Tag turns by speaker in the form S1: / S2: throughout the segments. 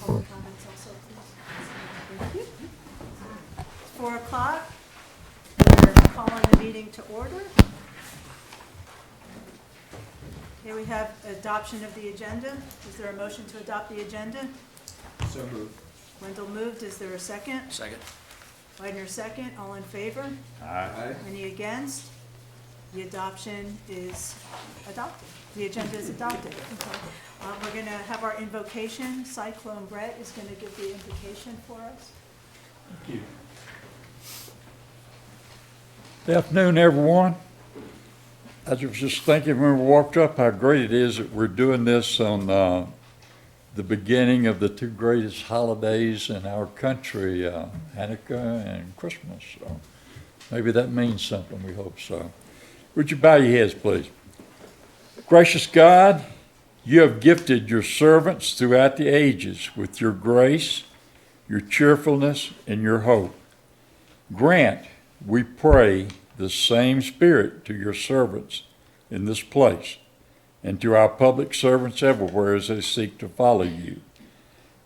S1: public comments also, please. Thank you. It's 4 o'clock. We're calling the meeting to order. Here we have adoption of the agenda. Is there a motion to adopt the agenda?
S2: So moved.
S1: Wendell moved. Is there a second?
S2: Second.
S1: Widener second. All in favor?
S2: Aye.
S1: Any against? The adoption is adopted. The agenda is adopted. We're going to have our invocation. Cyclone Brett is going to give the invocation for us.
S3: Thank you. Good afternoon, everyone. I was just thinking when we walked up how great it is that we're doing this on the beginning of the two greatest holidays in our country, Hanukkah and Christmas. So maybe that means something. We hope so. Would you bow your heads, please? Gracious God, you have gifted your servants throughout the ages with your grace, your cheerfulness, and your hope. Grant, we pray, the same spirit to your servants in this place and to our public servants everywhere as they seek to follow you.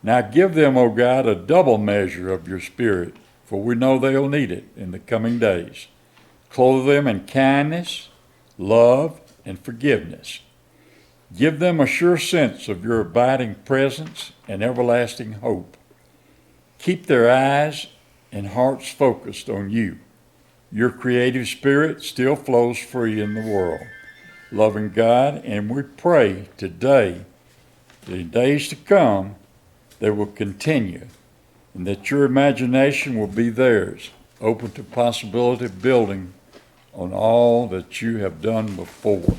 S3: Now give them, O God, a double measure of your spirit, for we know they'll need it in the coming days. Clothe them in kindness, love, and forgiveness. Give them a sure sense of your abiding presence and everlasting hope. Keep their eyes and hearts focused on you. Your creative spirit still flows free in the world. Loving God, and we pray today, the days to come, they will continue, and that your imagination will be theirs, open to possibility of building on all that you have done before.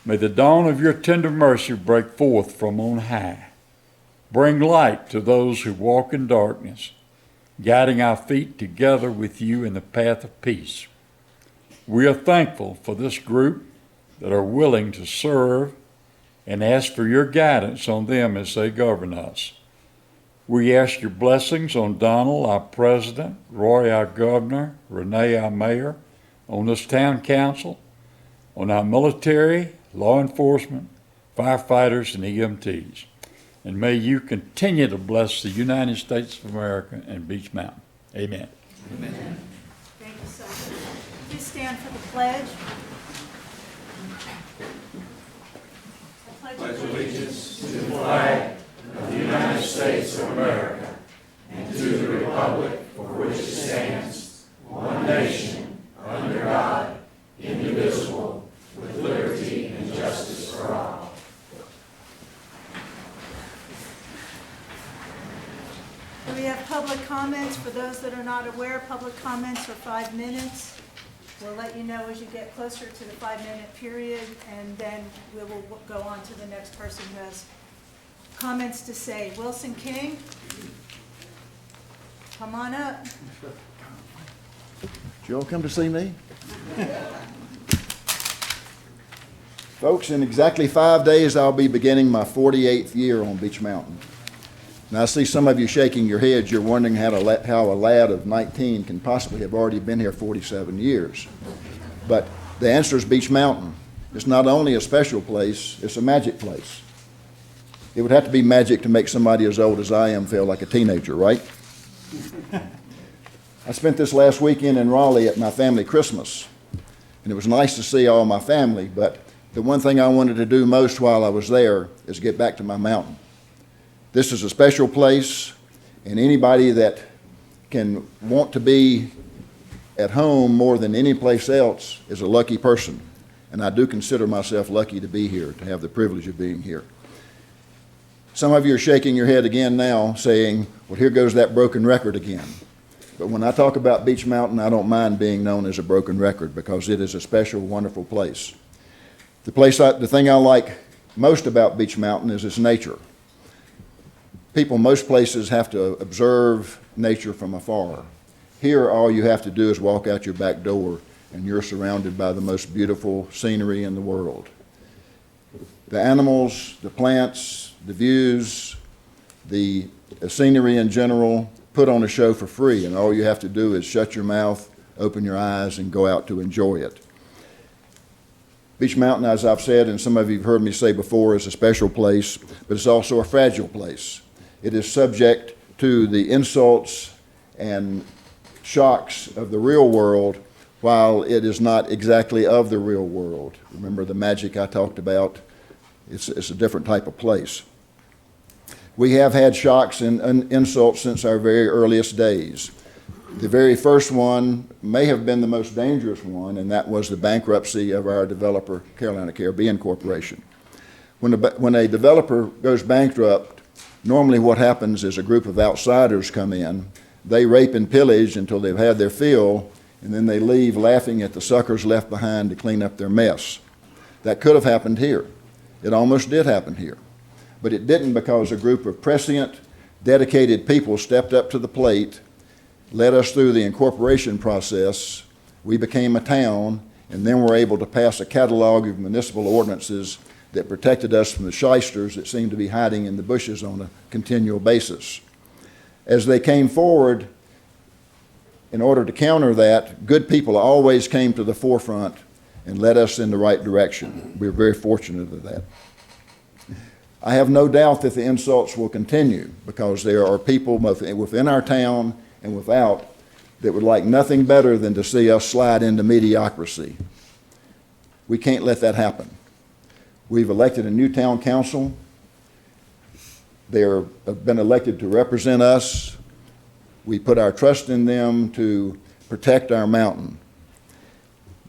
S3: May the dawn of your tender mercy break forth from on high. Bring light to those who walk in darkness, guiding our feet together with you in the path of peace. We are thankful for this group that are willing to serve and ask for your guidance on them as they govern us. We ask your blessings on Donald, our president, Roy, our governor, Renee, our mayor, on this town council, on our military, law enforcement, firefighters, and EMTs. And may you continue to bless the United States of America and Beech Mountain. Amen.
S2: Amen.
S1: Thank you so much. Please stand for the pledge. I pledge allegiance
S4: To the flag of the United States of America and to the republic for which it stands, one nation, under God, indivisible, with liberty and justice for all.
S1: We have public comments. For those that are not aware, public comments are 5 minutes. We'll let you know as you get closer to the 5-minute period, and then we will go on to the next person who has comments to say. Wilson King, come on up.
S5: Did you all come to see me? Folks, in exactly 5 days, I'll be beginning my 48th year on Beech Mountain. Now, I see some of you shaking your heads. You're wondering how a lad of 19 can possibly have already been here 47 years. But the answer is Beech Mountain. It's not only a special place, it's a magic place. It would have to be magic to make somebody as old as I am feel like a teenager, right? I spent this last weekend in Raleigh at my family Christmas, and it was nice to see all my family, but the one thing I wanted to do most while I was there is get back to my mountain. This is a special place, and anybody that can want to be at home more than any place else is a lucky person, and I do consider myself lucky to be here, to have the privilege of being here. Some of you are shaking your head again now, saying, well, here goes that broken record again. But when I talk about Beech Mountain, I don't mind being known as a broken record because it is a special, wonderful place. The thing I like most about Beech Mountain is its nature. People most places have to observe nature from afar. Here, all you have to do is walk out your back door and you're surrounded by the most beautiful scenery in the world. The animals, the plants, the views, the scenery in general put on a show for free, and all you have to do is shut your mouth, open your eyes, and go out to enjoy it. Beech Mountain, as I've said, and some of you have heard me say before, is a special place, but it's also a fragile place. It is subject to the insults and shocks of the real world, while it is not exactly of the real world. Remember the magic I talked about? It's a different type of place. We have had shocks and insults since our very earliest days. The very first one may have been the most dangerous one, and that was the bankruptcy of our developer, Carolina Caribbean Corporation. When a developer goes bankrupt, normally what happens is a group of outsiders come in. They rape and pillage until they've had their fill, and then they leave laughing at the suckers left behind to clean up their mess. That could have happened here. It almost did happen here. But it didn't, because a group of prescient, dedicated people stepped up to the plate, led us through the incorporation process. We became a town, and then were able to pass a catalog of municipal ordinances that protected us from the shysters that seemed to be hiding in the bushes on a continual basis. As they came forward, in order to counter that, good people always came to the forefront and led us in the right direction. We're very fortunate of that. I have no doubt that the insults will continue, because there are people both within our town and without that would like nothing better than to see us slide into mediocrity. We can't let that happen. We've elected a new town council. They have been elected to represent us. We put our trust in them to protect our mountain.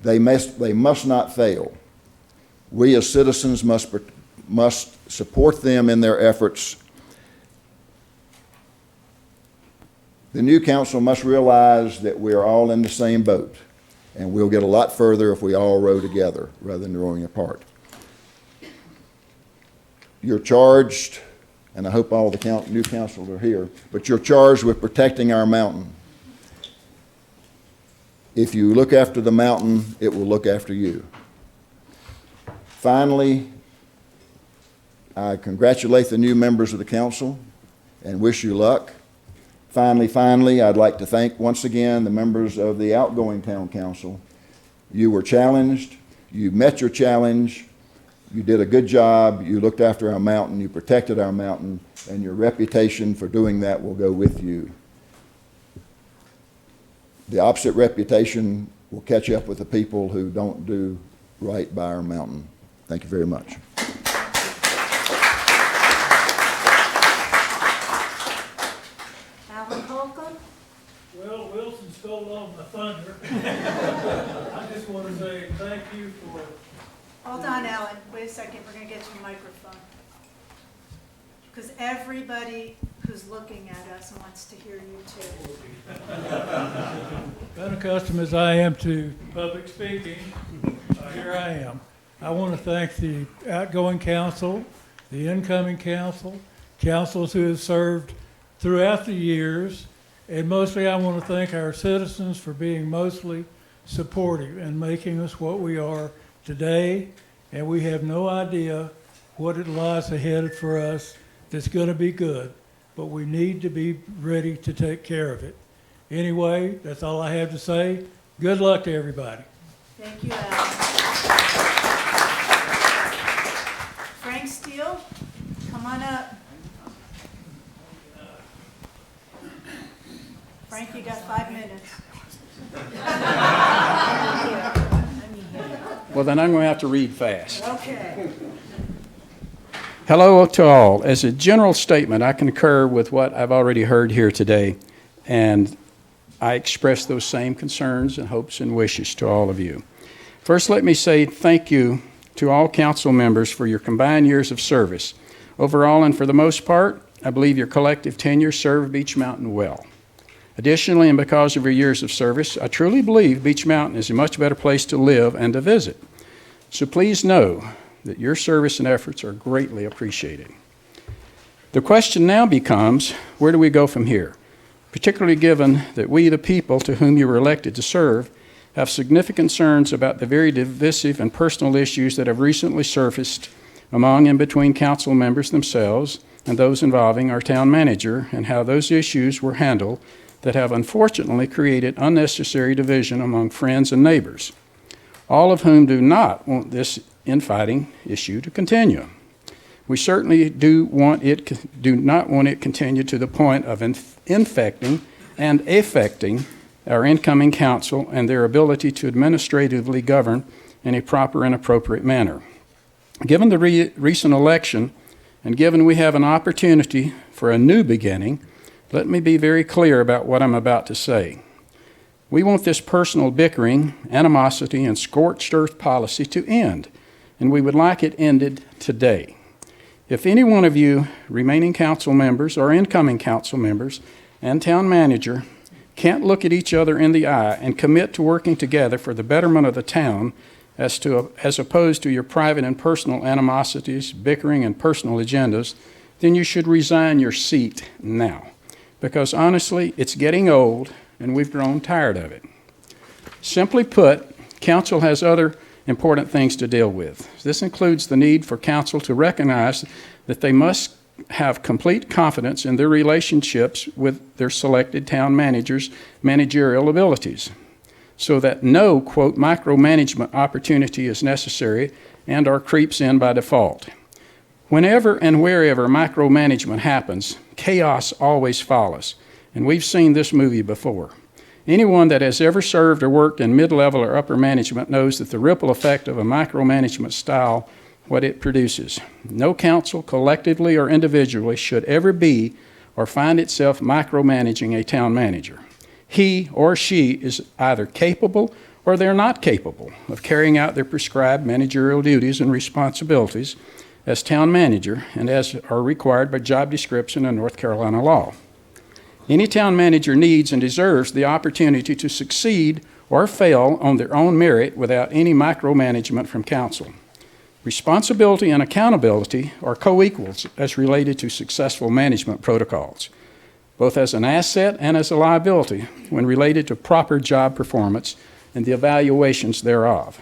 S5: They must not fail. We as citizens must support them in their efforts. The new council must realize that we're all in the same boat, and we'll get a lot further if we all row together rather than rowing apart. You're charged, and I hope all the new council are here, but you're charged with protecting our mountain. If you look after the mountain, it will look after you. Finally, I congratulate the new members of the council and wish you luck. Finally, I'd like to thank once again the members of the outgoing town council. You were challenged, you met your challenge, you did a good job, you looked after our mountain, you protected our mountain, and your reputation for doing that will go with you. The opposite reputation will catch up with the people who don't do right by our mountain. Thank you very much.
S6: Well, Wilson stole all my thunder. I just want to say thank you for...
S1: Hold on, Alan. Wait a second. We're going to get you a microphone. Because everybody who's looking at us wants to hear you too.
S6: Unaccustomed as I am to public speaking, here I am. I want to thank the outgoing council, the incoming council, councils who have served throughout the years, and mostly I want to thank our citizens for being mostly supportive and making us what we are today, and we have no idea what it lies ahead for us that's going to be good, but we need to be ready to take care of it. Anyway, that's all I have to say. Good luck to everybody.
S1: Thank you, Alan. Frank Steele, come on up. Frank, you got 5 minutes.
S7: Well, then I'm going to have to read fast.
S1: Okay.
S7: Hello to all. As a general statement, I concur with what I've already heard here today, and I express those same concerns and hopes and wishes to all of you. First, let me say thank you to all council members for your combined years of service. Overall, and for the most part, I believe your collective tenure served Beech Mountain well. Additionally, and because of your years of service, I truly believe Beech Mountain is a much better place to live and to visit. So please know that your service and efforts are greatly appreciated. The question now becomes, where do we go from here? Particularly given that we, the people to whom you were elected to serve, have significant concerns about the very divisive and personal issues that have recently surfaced among and between council members themselves and those involving our town manager, and how those issues were handled that have unfortunately created unnecessary division among friends and neighbors, all of whom do not want this infighting issue to continue. We certainly do not want it continue to the point of infecting and affecting our incoming council and their ability to administratively govern in a proper and appropriate manner. Given the recent election, and given we have an opportunity for a new beginning, let me be very clear about what I'm about to say. We want this personal bickering, animosity, and scorched earth policy to end, and we would like it ended today. If any one of you remaining council members or incoming council members and town manager can't look at each other in the eye and commit to working together for the betterment of the town as opposed to your private and personal animosities, bickering, and personal agendas, then you should resign your seat now. Because honestly, it's getting old and we've grown tired of it. Simply put, council has other important things to deal with. This includes the need for council to recognize that they must have complete confidence in their relationships with their selected town managers' managerial abilities, so that no, quote, micromanagement opportunity is necessary and or creeps in by default. Whenever and wherever micromanagement happens, chaos always follows, and we've seen this movie before. Anyone that has ever served or worked in mid-level or upper management knows that the ripple effect of a micromanagement style, what it produces. No council, collectively or individually, should ever be or find itself micromanaging a town manager. He or she is either capable or they're not capable of carrying out their prescribed managerial duties and responsibilities as town manager and as are required by job description and North Carolina law. Any town manager needs and deserves the opportunity to succeed or fail on their own merit without any micromanagement from council. Responsibility and accountability are co-equals as related to successful management protocols, both as an asset and as a liability when related to proper job performance and the evaluations thereof.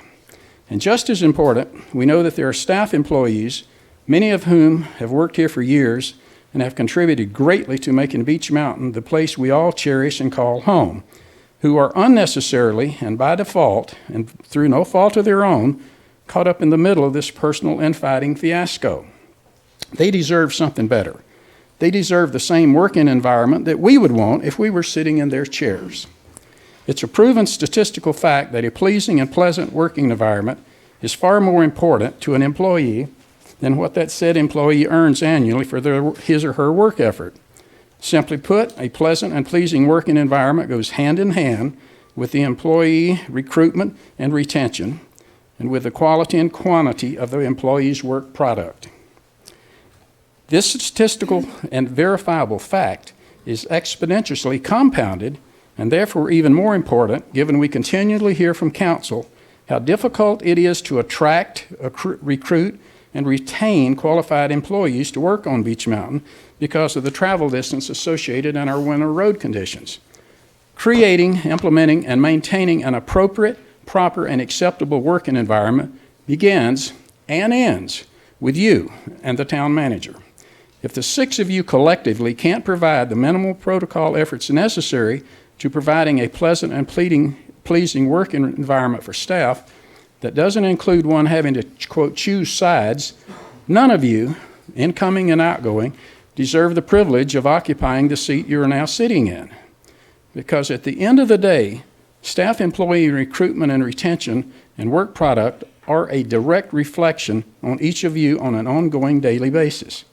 S7: And just as important, we know that there are staff employees, many of whom have worked here for years and have contributed greatly to making Beech Mountain the place we all cherish and call home, who are unnecessarily and by default, and through no fault of their own, caught up in the middle of this personal infighting fiasco. They deserve something better. They deserve the same working environment that we would want if we were sitting in their chairs. It's a proven statistical fact that a pleasing and pleasant working environment is far more important to an employee than what that said employee earns annually for his or her work effort. Simply put, a pleasant and pleasing working environment goes hand in hand with the employee recruitment and retention, and with the quality and quantity of the employee's work product. This statistical and verifiable fact is exponentially compounded, and therefore even more important, given we continually hear from council how difficult it is to attract, recruit, and retain qualified employees to work on Beech Mountain because of the travel distance associated in our winter road conditions. Creating, implementing, and maintaining an appropriate, proper, and acceptable working environment begins and ends with you and the town manager. If the six of you collectively can't provide the minimal protocol efforts necessary to providing a pleasant and pleasing working environment for staff, that doesn't include one having to, quote, choose sides, none of you, incoming and outgoing, deserve the privilege of occupying the seat you are now sitting in. Because at the end of the day, staff employee recruitment and retention and work product are a direct reflection on each of you on an ongoing daily basis.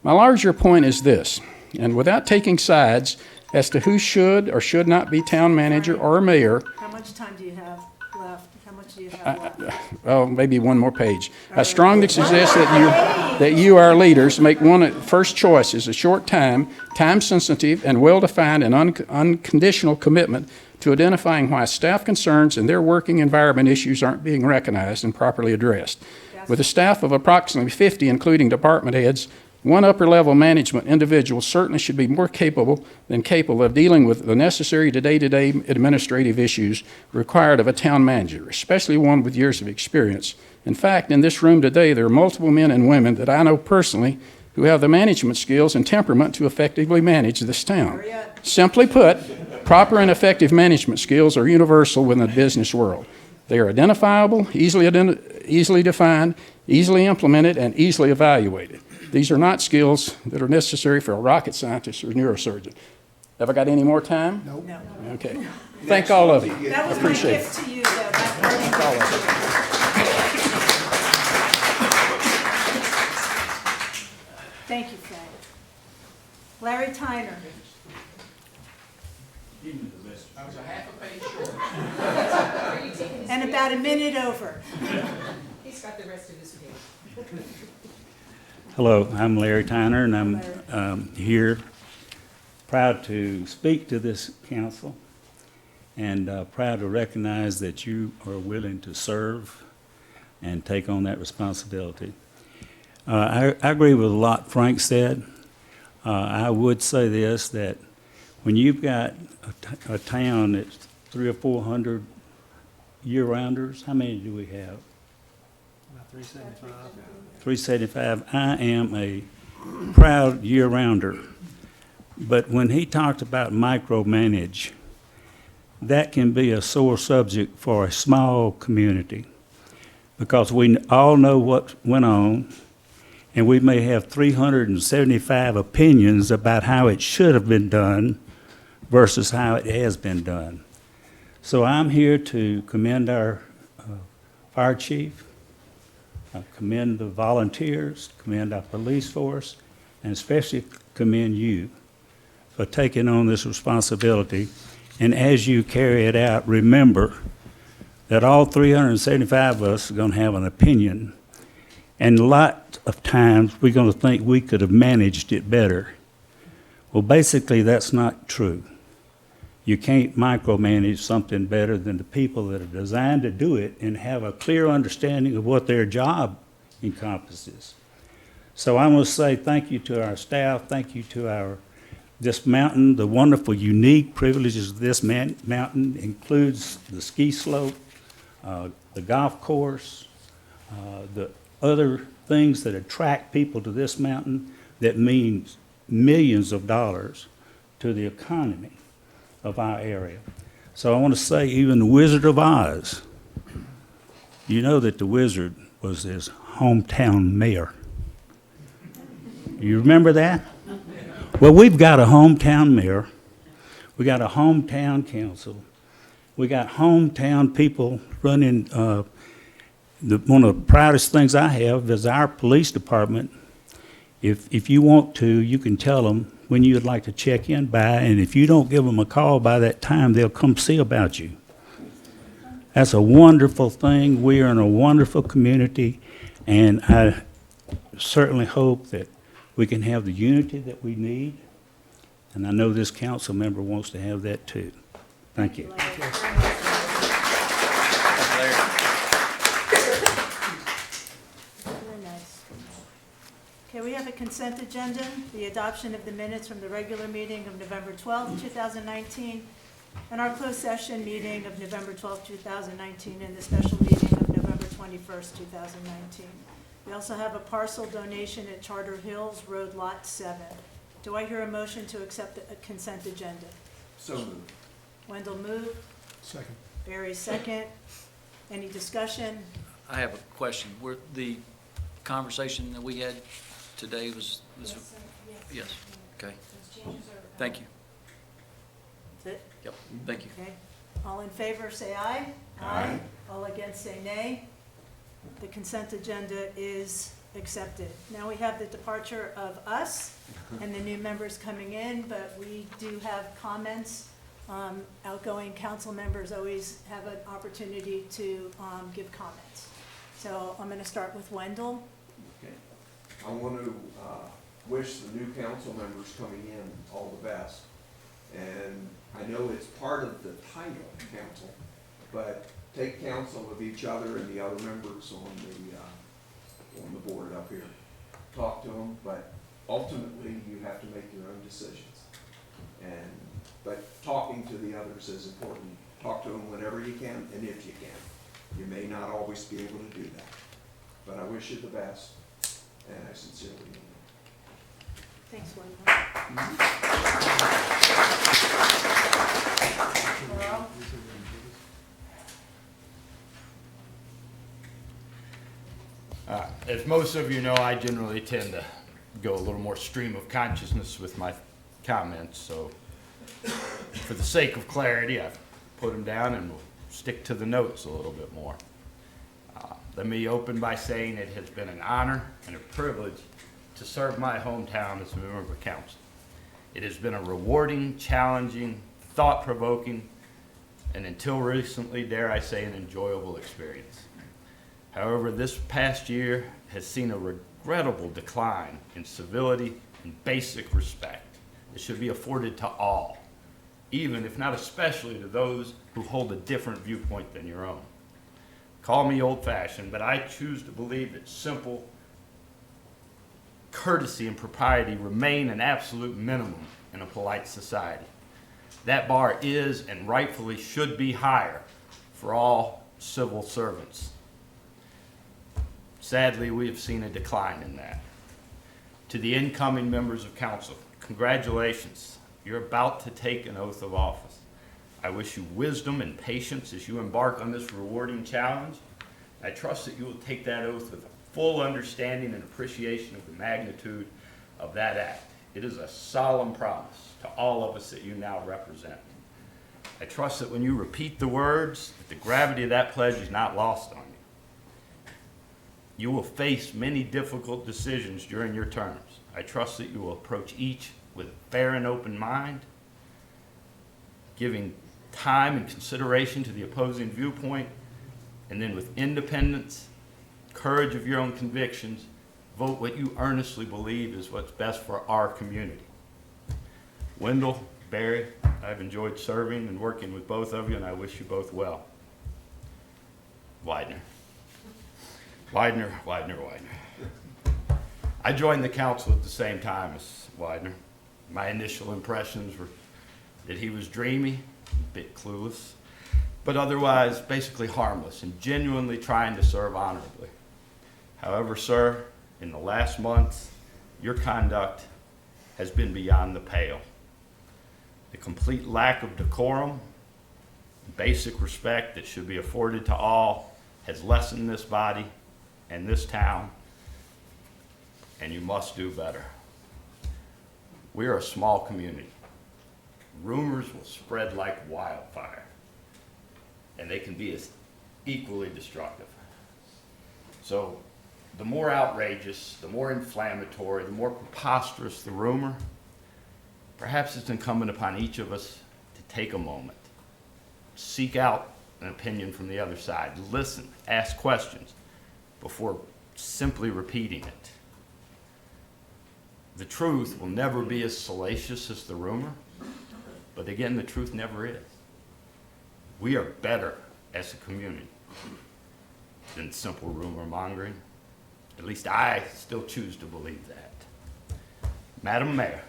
S7: My larger point is this, and without taking sides as to who should or should not be town manager or mayor.
S1: How much time do you have left? How much do you have left?
S7: Oh, maybe one more page. I strongly suggest that you, our leaders, make one first choice is a short time-sensitive, and well-defined and unconditional commitment to identifying why staff concerns and their working environment issues aren't being recognized and properly addressed. With a staff of approximately 50, including department heads, one upper-level management individual certainly should be more capable of dealing with the necessary day-to-day administrative issues required of a town manager, especially one with years of experience. In fact, in this room today, there are multiple men and women that I know personally who have the management skills and temperament to effectively manage this town. Simply put, proper and effective management skills are universal within the business world. They are identifiable, easily defined, easily implemented, and easily evaluated. These are not skills that are necessary for a rocket scientist or neurosurgeon. Have I got any more time?
S1: No.
S7: Okay. Thank all of you.
S1: That was my
S7: Appreciate it.
S1: gift to you, though, my parting gift to you. Thank you, Frank. Larry Tyner.
S7: I was a half a page short.
S1: And about a minute over.
S8: He's got the rest of his page.
S9: Hello, I'm Larry Tyner, and I'm here proud to speak to this council and proud to recognize that you are willing to serve and take on that responsibility. I agree with a lot Frank said. I would say this, that when you've got a town that's 300 or 400 year-rounders, how many do we have?
S2: About 375.
S9: 375. I am a proud year-rounder. But when he talked about micromanage, that can be a sore subject for a small community, because we all know what went on, and we may have 375 opinions about how it should have been done versus how it has been done. So I'm here to commend our fire chief, commend the volunteers, commend our police force, and especially commend you for taking on this responsibility. And as you carry it out, remember that all 375 of us are going to have an opinion. And a lot of times we're going to think we could have managed it better. Well, basically, that's not true. You can't micromanage something better than the people that are designed to do it and have a clear understanding of what their job encompasses. So I want to say thank you to our staff, thank you to this mountain. The wonderful, unique privileges of this mountain includes the ski slope, the golf course, the other things that attract people to this mountain that means millions of dollars to the economy of our area. So I want to say even the Wizard of Oz, you know that the wizard was his hometown mayor. You remember that? Well, we've got a hometown mayor. We got a hometown council. We got hometown people running. One of the proudest things I have is our police department. If you want to, you can tell them when you'd like to check in by, and if you don't give them a call by that time, they'll come see about you. That's a wonderful thing. We are in a wonderful community, and I certainly hope that we can have the unity that we need, and I know this council member wants to have that too. Thank you.
S1: Very nice. Okay, we have a consent agenda, the adoption of the minutes from the regular meeting of November 12th, 2019, and our closed session meeting of November 12th, 2019, and the special meeting of November 21st, 2019. We also have a parcel donation at Charter Hills Road Lot 7. Do I hear a motion to accept the consent agenda?
S2: So moved.
S1: Wendell moved.
S2: Second.
S1: Barry second. Any discussion?
S10: I have a question. The conversation that we had today was, yes, okay. Thank you.
S1: That's it?
S10: Yep, thank you.
S1: Okay. All in favor, say aye. Aye. All against, say nay. The consent agenda is accepted. Now we have the departure of us and the new members coming in, but we do have comments. Outgoing council members always have an opportunity to give comments. So I'm going to start with Wendell.
S11: Okay. I want to wish the new council members coming in all the best. And I know it's part of the title, council, but take counsel of each other and the other members on the board up here. Talk to them, but ultimately you have to make your own decisions. But talking to the others is important. Talk to them whenever you can and if you can. You may not always be able to do that. But I wish you the best, and I sincerely mean it.
S1: Thanks, Wendell. Laurel?
S12: As most of you know, I generally tend to go a little more stream of consciousness with my comments, so for the sake of clarity, I've put them down and we'll stick to the notes a little bit more. Let me open by saying it has been an honor and a privilege to serve my hometown as a member of council. It has been a rewarding, challenging, thought-provoking, and until recently, dare I say, an enjoyable experience. However, this past year has seen a regrettable decline in civility and basic respect that should be afforded to all, even if not especially to those who hold a different viewpoint than your own. Call me old-fashioned, but I choose to believe that simple courtesy and propriety remain an absolute minimum in a polite society. That bar is and rightfully should be higher for all civil servants. Sadly, we have seen a decline in that. To the incoming members of council, congratulations. You're about to take an oath of office. I wish you wisdom and patience as you embark on this rewarding challenge. I trust that you will take that oath with a full understanding and appreciation of the magnitude of that act. It is a solemn promise to all of us that you now represent. I trust that when you repeat the words, that the gravity of that pledge is not lost on you. You will face many difficult decisions during your terms. I trust that you will approach each with a fair and open mind, giving time and consideration to the opposing viewpoint, and then with independence, courage of your own convictions, vote what you earnestly believe is what's best for our community. Wendell, Barry, I've enjoyed serving and working with both of you, and I wish you both well. Widener. I joined the council at the same time as Widener. My initial impressions were that he was dreamy, a bit clueless, but otherwise basically harmless and genuinely trying to serve honorably. However, sir, in the last months, your conduct has been beyond the pale. The complete lack of decorum, basic respect that should be afforded to all has lessened this body and this town, and you must do better. We are a small community. Rumors will spread like wildfire, and they can be as equally destructive. So the more outrageous, the more inflammatory, the more preposterous the rumor, perhaps it's incumbent upon each of us to take a moment, seek out an opinion from the other side, listen, ask questions before simply repeating it. The truth will never be as salacious as the rumor, but again, the truth never is. We are better as a community than simple rumor mongering. At least I still choose to believe that. Madam Mayor,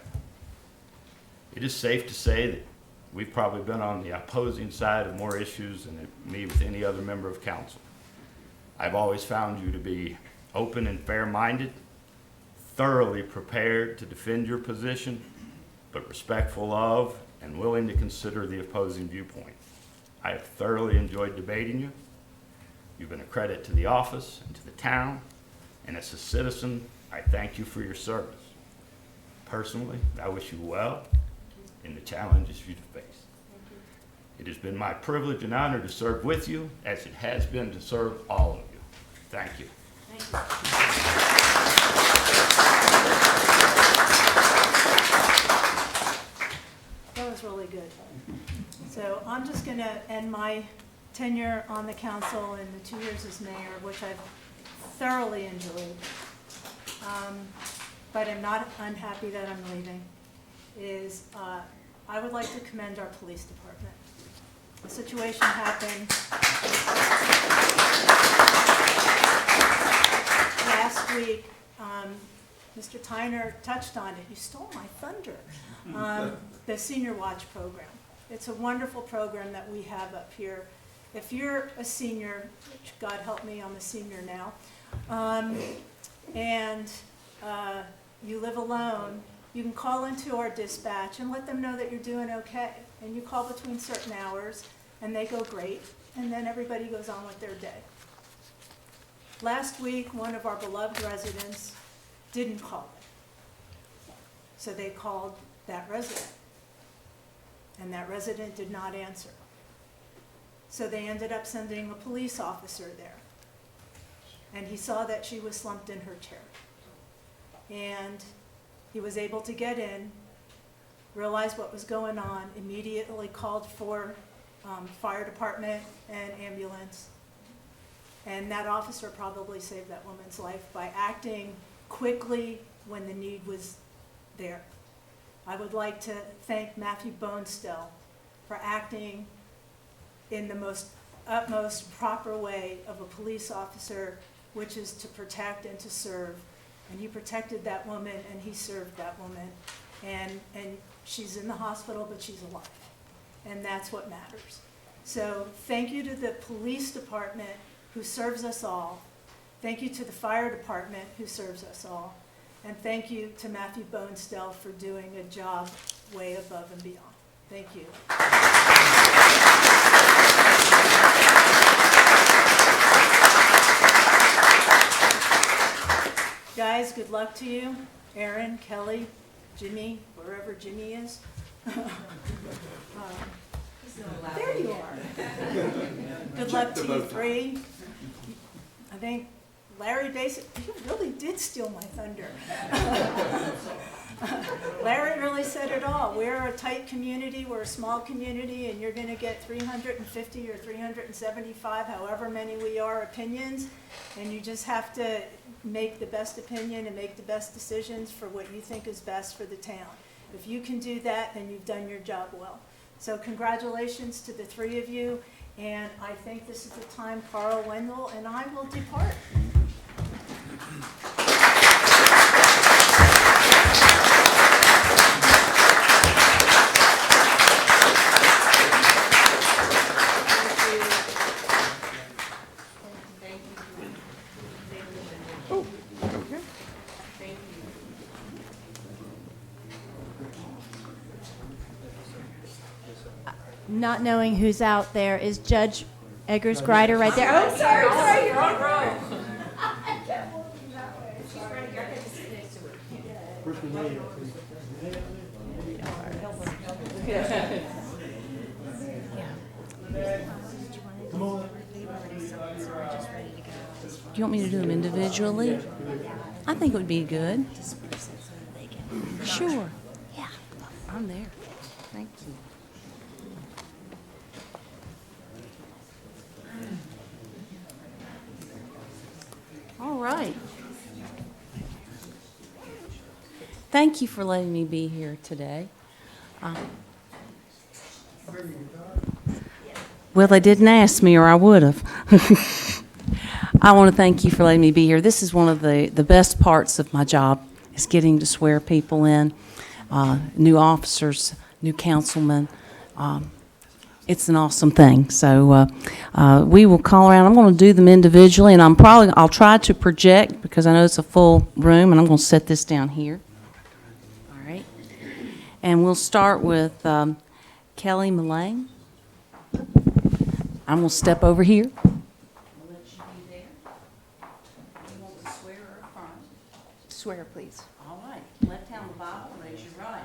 S12: it is safe to say that we've probably been on the opposing side of more issues than me with any other member of council. I've always found you to be open and fair-minded, thoroughly prepared to defend your position, but respectful of and willing to consider the opposing viewpoint. I have thoroughly enjoyed debating you. You've been a credit to the office and to the town, and as a citizen, I thank you for your service. Personally, I wish you well in the challenges you face. It has been my privilege and honor to serve with you, as it has been to serve all of you. Thank you.
S1: That was really good. So I'm just going to end my tenure on the council in the 2 years as mayor, which I've thoroughly enjoyed. But I'm not unhappy that I'm leaving, I would like to commend our police department. The situation happened last week. Mr. Tyner touched on it. You stole my thunder. The Senior Watch program. It's a wonderful program that we have up here. If you're a senior, which God help me, I'm a senior now, and you live alone, you can call into our dispatch and let them know that you're doing okay. And you call between certain hours, and they go great, and then everybody goes on with their day. Last week, one of our beloved residents didn't call it. So they called that resident. And that resident did not answer. So they ended up sending a police officer there. And he saw that she was slumped in her chair. And he was able to get in, realized what was going on, immediately called for fire department and ambulance. And that officer probably saved that woman's life by acting quickly when the need was there. I would like to thank Matthew Bonestell for acting in the utmost proper way of a police officer, which is to protect and to serve. And he protected that woman and he served that woman. And she's in the hospital, but she's alive. And that's what matters. So thank you to the police department who serves us all. Thank you to the fire department who serves us all. And thank you to Matthew Bonestell for doing a job way above and beyond. Thank you. Guys, good luck to you. Aaron, Kelly, Jimmy, wherever Jimmy is. There you are. Good luck to you three. I think Larry basically, you really did steal my thunder. Larry really said it all. We're a tight community, we're a small community, and you're gonna get 350 or 375, however many we are, opinions, and you just have to make the best opinion and make the best decisions for what you think is best for the town. If you can do that, then you've done your job well. So congratulations to the three of you, and I think this is the time Carl Wendell and I will depart.
S13: Not knowing who's out there is Judge Eggers-Gryder right there. Oh, sorry,
S8: You're on row. She's right here. I got to sit next
S13: Do you want me to do them individually? I think it would be good. Sure. Yeah, I'm there. Thank you. All right. Thank you for letting me be here today. Well, they didn't ask me or I would have. I want to thank you for letting me be here. This is one of the best parts of my job, is getting to swear people in, new officers, new councilmen. It's an awesome thing. So we will call around. I'm going to do them individually, and I'll try to project because I know it's a full room, and I'm going to set this down here. All right. And we'll start with Kelly Mullane. I'm going to step over here. I'll let you be there. You want to swear or affirm? Swear, please. All right. Left hand on the Bible, raise your right.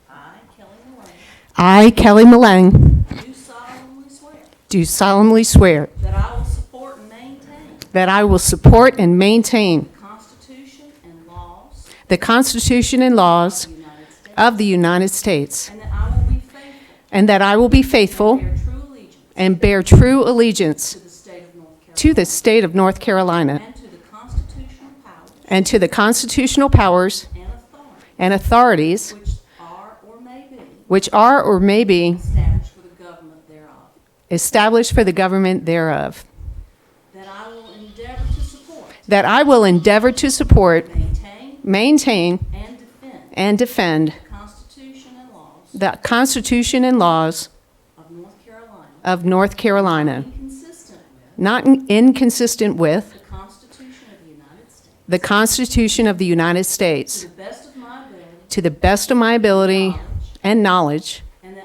S13: I, Kelly Mullane.
S14: I, Kelly Mullane,
S13: Do solemnly swear
S14: do solemnly swear
S13: that I will support and maintain
S14: that I will support and maintain
S13: the Constitution and laws
S14: the Constitution and laws
S13: of the United States,
S14: of the United States,
S13: and that I will be faithful
S14: and that I will be faithful
S13: and bear true allegiance
S14: and bear true allegiance
S13: to the state of North Carolina
S14: to the state of North Carolina
S13: and to the constitutional powers
S14: and to the constitutional powers
S13: and
S14: and authorities
S13: which are or may be
S14: established for the government thereof,
S13: established for the government thereof,
S14: that I will endeavor to support,
S13: that I will endeavor to support,
S14: maintain,
S13: and
S14: and defend
S13: the Constitution and laws
S14: the Constitution and laws
S13: of North Carolina,
S14: of North Carolina,
S13: not inconsistent with
S14: not inconsistent with
S13: the Constitution of the United States,
S14: the Constitution of the United States,
S13: to the best of my ability and knowledge,
S14: and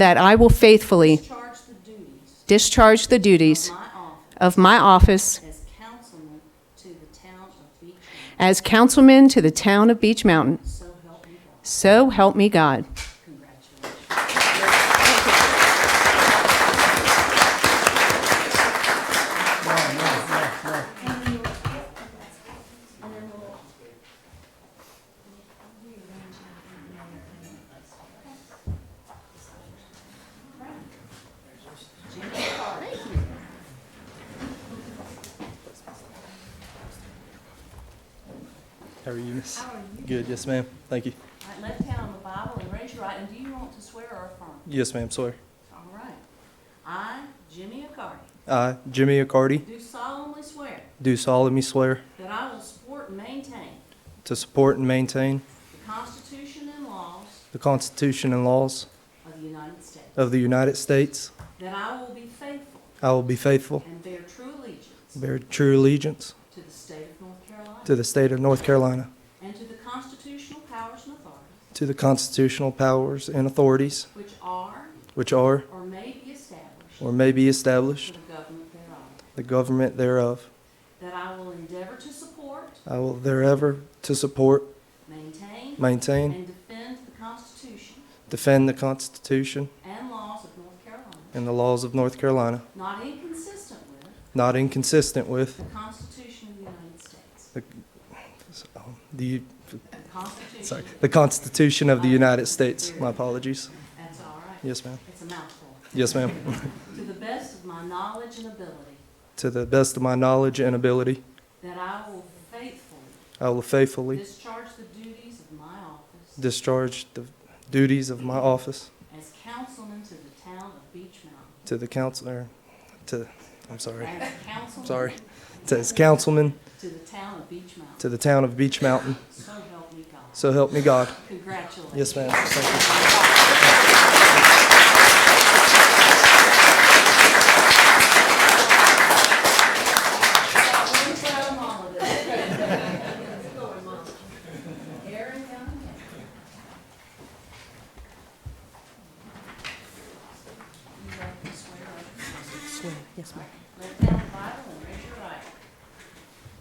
S14: that I will faithfully
S13: discharge the duties
S14: discharge the duties of my office
S13: as councilman to the town of Beach Mountain.
S14: as councilman to the town of Beach Mountain.
S13: So help me God.
S14: So help me God.
S13: Congratulations.
S2: How are you, miss?
S13: How are you?
S2: Good, yes, ma'am. Thank you.
S13: All right, left hand on the Bible and raise your right. And do you want to swear or affirm?
S2: Yes, ma'am, swear.
S13: All right. I, Jimmy Accardi,
S2: I, Jimmy Accardi,
S13: do solemnly swear
S2: do solemnly swear
S13: that I will support and maintain
S2: to support and maintain
S13: the Constitution and laws
S2: the Constitution and laws
S13: of the United States,
S2: of the United States.
S13: that I will be faithful
S2: I will be faithful,
S13: and bear true allegiance
S2: bear true allegiance
S13: to the state of North Carolina
S2: to the state of North Carolina,
S13: and to the constitutional powers and authorities
S2: to the constitutional powers and authorities
S13: which are
S2: or
S13: may be
S2: may be
S13: for
S2: established,
S13: the government thereof,
S2: the government thereof.
S13: that I will endeavor to support,
S2: I will therever to support,
S13: maintain,
S2: maintain,
S13: and defend the Constitution
S2: defend the Constitution
S13: and laws of North Carolina,
S2: and the laws of North Carolina,
S13: not inconsistent with
S2: not inconsistent with
S13: the Constitution of the United States.
S2: the
S13: The Constitution.
S2: sorry, the Constitution of the United States. My apologies.
S13: That's all right.
S2: Yes, ma'am.
S13: It's a mouthful.
S2: Yes, ma'am.
S13: To the best of my knowledge and ability,
S2: To the best of my knowledge and ability,
S13: that I will faithfully
S2: I will faithfully
S13: discharge the duties of my office
S2: discharge the duties of my office
S13: as councilman to the town of Beach Mountain.
S2: to the councilor, I'm sorry,
S13: As councilman.
S2: sorry, as councilman
S13: To the town of Beach Mountain.
S2: to the town of Beach Mountain.
S13: So help me God.
S2: So help me God.
S13: Congratulations.
S2: Yes, ma'am. Thank you.
S13: Really proud of Mama today. Go on, Mama. Aaron, come here. You like to swear or affirm?
S8: Swear, yes, ma'am.
S13: Left hand on the Bible and raise your right.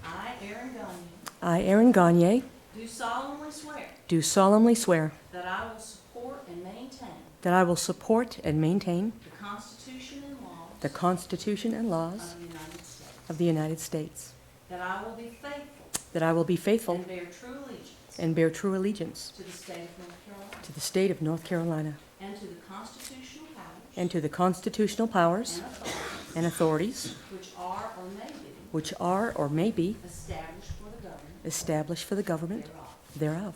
S13: I, Aaron Gagne,
S8: I, Aaron Gagne,
S13: do solemnly swear
S8: do solemnly swear
S13: that I will support and maintain
S8: that I will support and maintain
S13: the Constitution and laws
S8: the Constitution and laws
S13: of the United States,
S8: of the United States,
S13: that I will be faithful
S8: that I will be faithful
S13: and bear true allegiance
S8: and bear true allegiance
S13: to the state of North Carolina
S8: to the state of North Carolina
S13: and to the constitutional powers
S8: and to the constitutional powers
S13: and authorities
S8: and authorities
S13: which are or may be
S8: which are or may be
S13: established for the government
S8: established for the government
S13: thereof,
S8: thereof,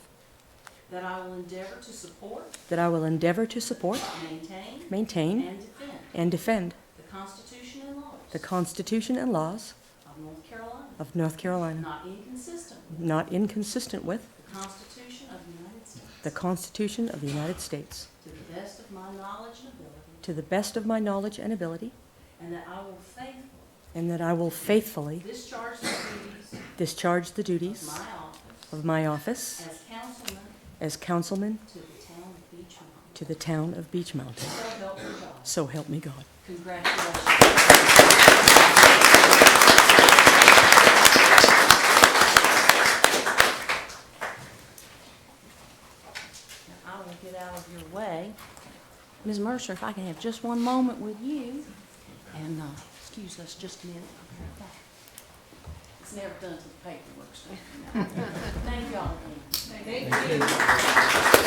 S13: that I will endeavor to support,
S8: that I will endeavor to support,
S13: maintain,
S8: maintain,
S13: and defend
S8: and defend
S13: the Constitution and laws
S8: the Constitution and laws
S13: of North Carolina,
S8: of North Carolina,
S13: not inconsistent with
S8: not inconsistent with
S13: the Constitution of the United States,
S8: the Constitution of the United States,
S13: to the best of my knowledge and ability,
S8: to the best of my knowledge and ability,
S13: and that I will faithfully
S8: and that I will faithfully
S13: discharge the duties
S8: discharge the
S13: of
S8: duties
S13: my office
S8: of my office
S13: as councilman
S8: as councilman
S13: to the town of Beach Mountain.
S8: to the town of Beach Mountain.
S13: So help me God.
S8: So help me God.
S13: Congratulations. Now, I will get out of your way. Ms. Mercer, if I can have just one moment with you, and excuse us just a minute. I'll be right back. It's never done till the paperwork's done. Thank y'all again. Thank you.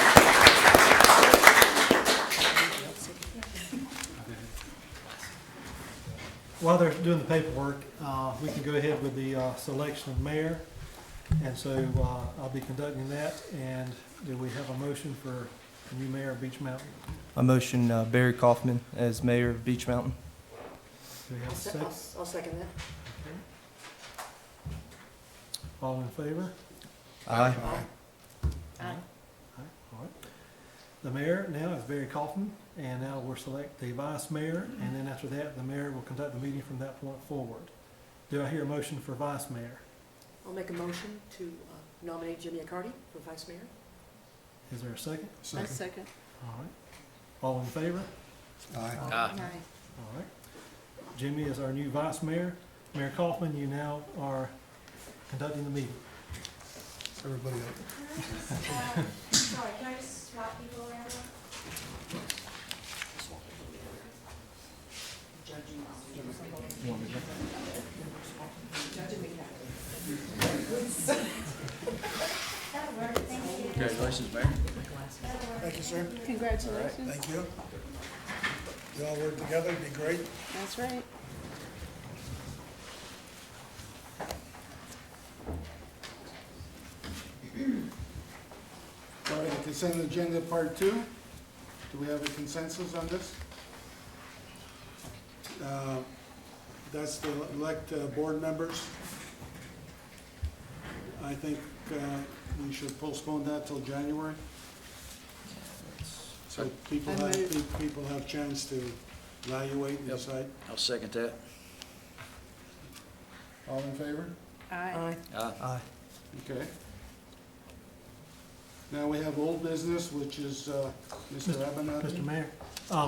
S2: While they're doing the paperwork, we can go ahead with the selection of mayor. And so I'll be conducting that. And do we have a motion for a new mayor of Beach Mountain?
S15: I motion Barry Kaufman as mayor of Beach Mountain.
S2: Do we have a second?
S8: I'll second that.
S2: Okay. All in favor?
S15: Aye.
S2: All right. The mayor now is Barry Kaufman, and now we'll select the vice mayor, and then after that, the mayor will conduct the meeting from that point forward. Do I hear a motion for vice mayor?
S8: I'll make a motion to nominate Jimmy Accardi for vice mayor.
S2: Is there a second?
S8: Second.
S2: All right. All in favor?
S10: Aye.
S2: All right. Jimmy is our new vice mayor. Mayor Kaufman, you now are conducting the meeting. Everybody up.
S13: Sorry, can I just swap people around?
S10: Congratulations, Mayor.
S16: Thank you, sir.
S14: Congratulations.
S16: Thank you. You all work together, it'd be great.
S14: That's right.
S16: All right, consent agenda part 2. Do we have a consensus on this? That's to elect board members. I think we should postpone that till January. So people have chance to evaluate and
S10: Yep.
S16: decide.
S10: I'll second that.
S16: All in favor?
S14: Aye.
S10: Aye.
S16: Okay. Now we have old business, which is Mr. Abernathy.
S2: Mr. Mayor,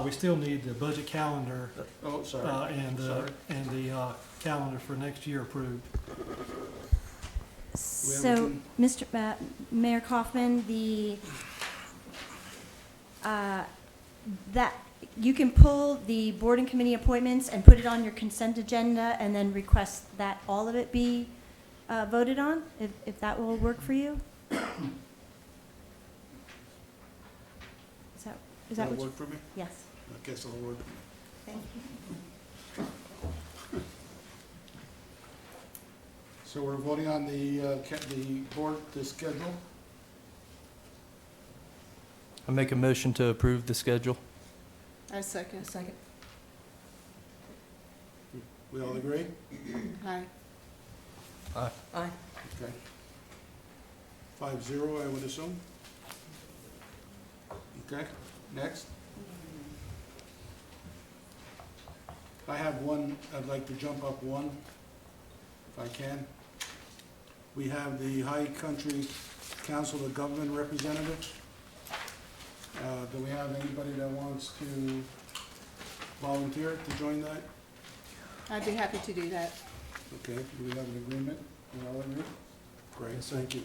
S2: we still need the budget calendar,
S16: Oh, sorry.
S2: and
S16: Sorry.
S2: the calendar for next year approved.
S17: So, Mayor Kaufman, that, you can pull the board and committee appointments and put it on your consent agenda and then request that all of it be voted on, if that will work for you? Is that
S16: That'll
S17: what you?
S16: work for me?
S17: Yes.
S16: I guess it'll work.
S17: Thank you.
S16: So we're voting on the board, the schedule.
S15: I make a motion to approve the schedule.
S14: I second. Second.
S16: We all agree?
S14: Aye.
S8: Aye.
S16: Okay. 5-0, I would assume. Okay, next. I have one, I'd like to jump up one, if I can. We have the High Country Council of Government Representatives. Do we have anybody that wants to volunteer to join that?
S14: I'd be happy to do that.
S16: Okay, do we have an agreement? We all agree? Great, thank you.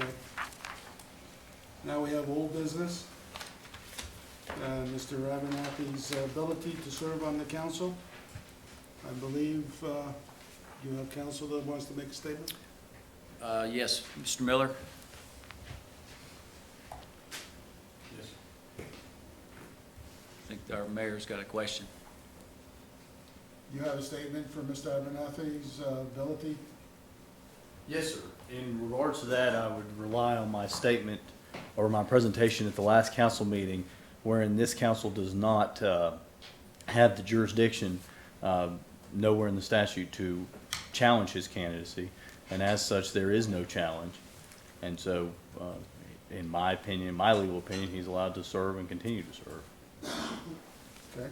S16: Okay. Now we have old business. Mr. Abernathy's ability to serve on the council. I believe you have counsel that wants to make a statement?
S10: Yes, Mr. Miller?
S12: Yes.
S10: I think our mayor's got a question.
S16: You have a statement for Mr. Abernathy's ability?
S18: Yes, sir. In regards to that, I would rely on my statement or my presentation at the last council meeting, wherein this council does not have the jurisdiction nowhere in the statute to challenge his candidacy, and as such, there is no challenge. And so, in my opinion, my legal opinion, he's allowed to serve and continue to serve.
S16: Okay.